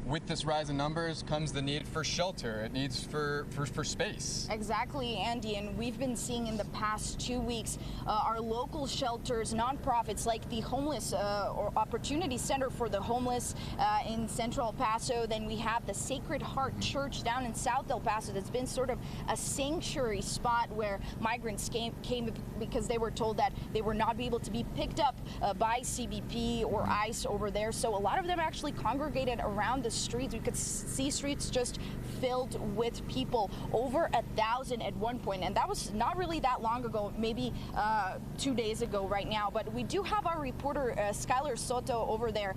with this rise in numbers comes the need for shelter. It needs for space. Exactly, Andy, and we've been seeing in the past 2 weeks our local shelters, nonprofits like the Homeless or Opportunity Center for the Homeless in Central El Paso. Then we have the Sacred Heart Church down in South El Paso that's been sort of a sanctuary spot where migrants came because they were told that they were not able to be picked up by CBP or ICE over there. So a lot of them actually congregated around the streets. We could see streets just filled with people, over 1,000 at one point, and that was not really that long ago, maybe 2 days ago right now. But we do have our reporter Skylar Soto over there,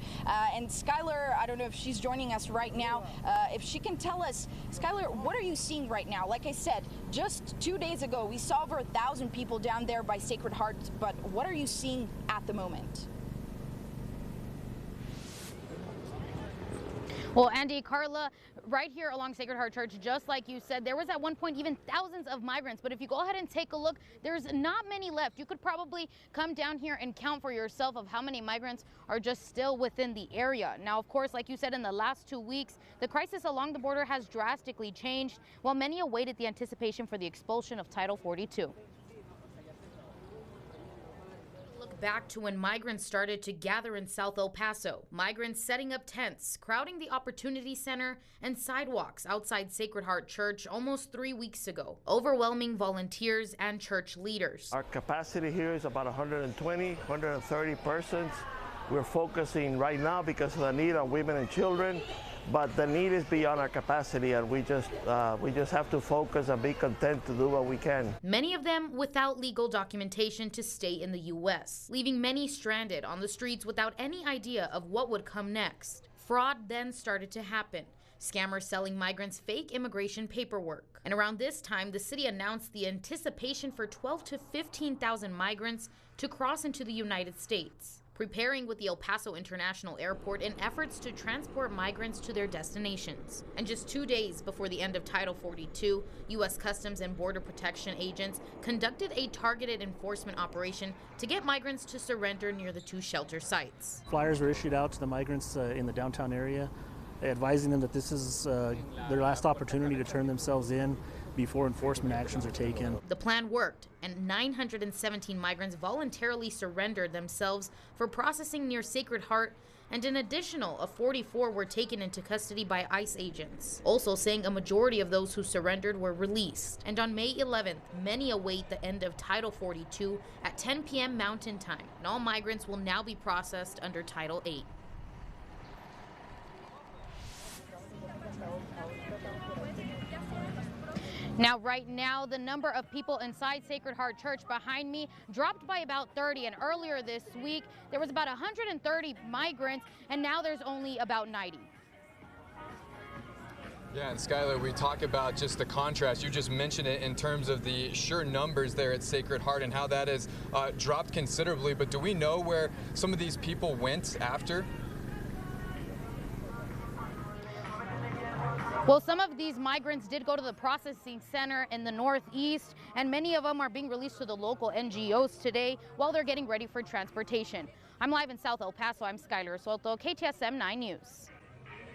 and Skylar, I don't know if she's joining us right now, if she can tell us, Skylar, what are you seeing right now? Like I said, just 2 days ago we saw over 1,000 people down there by Sacred Heart, but what are you seeing at the moment? Well, Andy, Carla, right here along Sacred Heart Church, just like you said, there was at one point even thousands of migrants. But if you go ahead and take a look, there's not many left. You could probably come down here and count for yourself of how many migrants are just still within the area. Now, of course, like you said, in the last 2 weeks, the crisis along the border has drastically changed, while many awaited the anticipation for the expulsion of Title 42. Back to when migrants started to gather in South El Paso. Migrants setting up tents, crowding the Opportunity Center and sidewalks outside Sacred Heart Church almost 3 weeks ago, overwhelming volunteers and church leaders. Our capacity here is about 120, 130 persons. We're focusing right now because of the need on women and children, but the need is beyond our capacity, and we just have to focus and be content to do what we can. Many of them without legal documentation to stay in the U.S., leaving many stranded on the streets without any idea of what would come next. Fraud then started to happen. Scammers selling migrants fake immigration paperwork. And around this time, the city announced the anticipation for 12 to 15,000 migrants to cross into the United States, preparing with the El Paso International Airport in efforts to transport migrants to their destinations. And just 2 days before the end of Title 42, U.S. Customs and Border Protection agents conducted a targeted enforcement operation to get migrants to surrender near the 2 shelter sites. Flyers were issued out to the migrants in the downtown area, advising them that this is their last opportunity to turn themselves in before enforcement actions are taken. The plan worked, and 917 migrants voluntarily surrendered themselves for processing near Sacred Heart, and an additional 44 were taken into custody by ICE agents, also saying a majority of those who surrendered were released. And on May 11th, many await the end of Title 42 at 10 p.m. Mountain Time, and all migrants will now be processed under Title 8. Now, right now, the number of people inside Sacred Heart Church behind me dropped by about 30. And earlier this week, there was about 130 migrants, and now there's only about 90. Yeah, and Skylar, we talk about just the contrast. You just mentioned it in terms of the sheer numbers there at Sacred Heart and how that has dropped considerably. But do we know where some of these people went after? Well, some of these migrants did go to the processing center in the Northeast, and many of them are being released to the local NGOs today while they're getting ready for transportation. I'm live in South El Paso. I'm Skylar Soto, KTSM 9 News.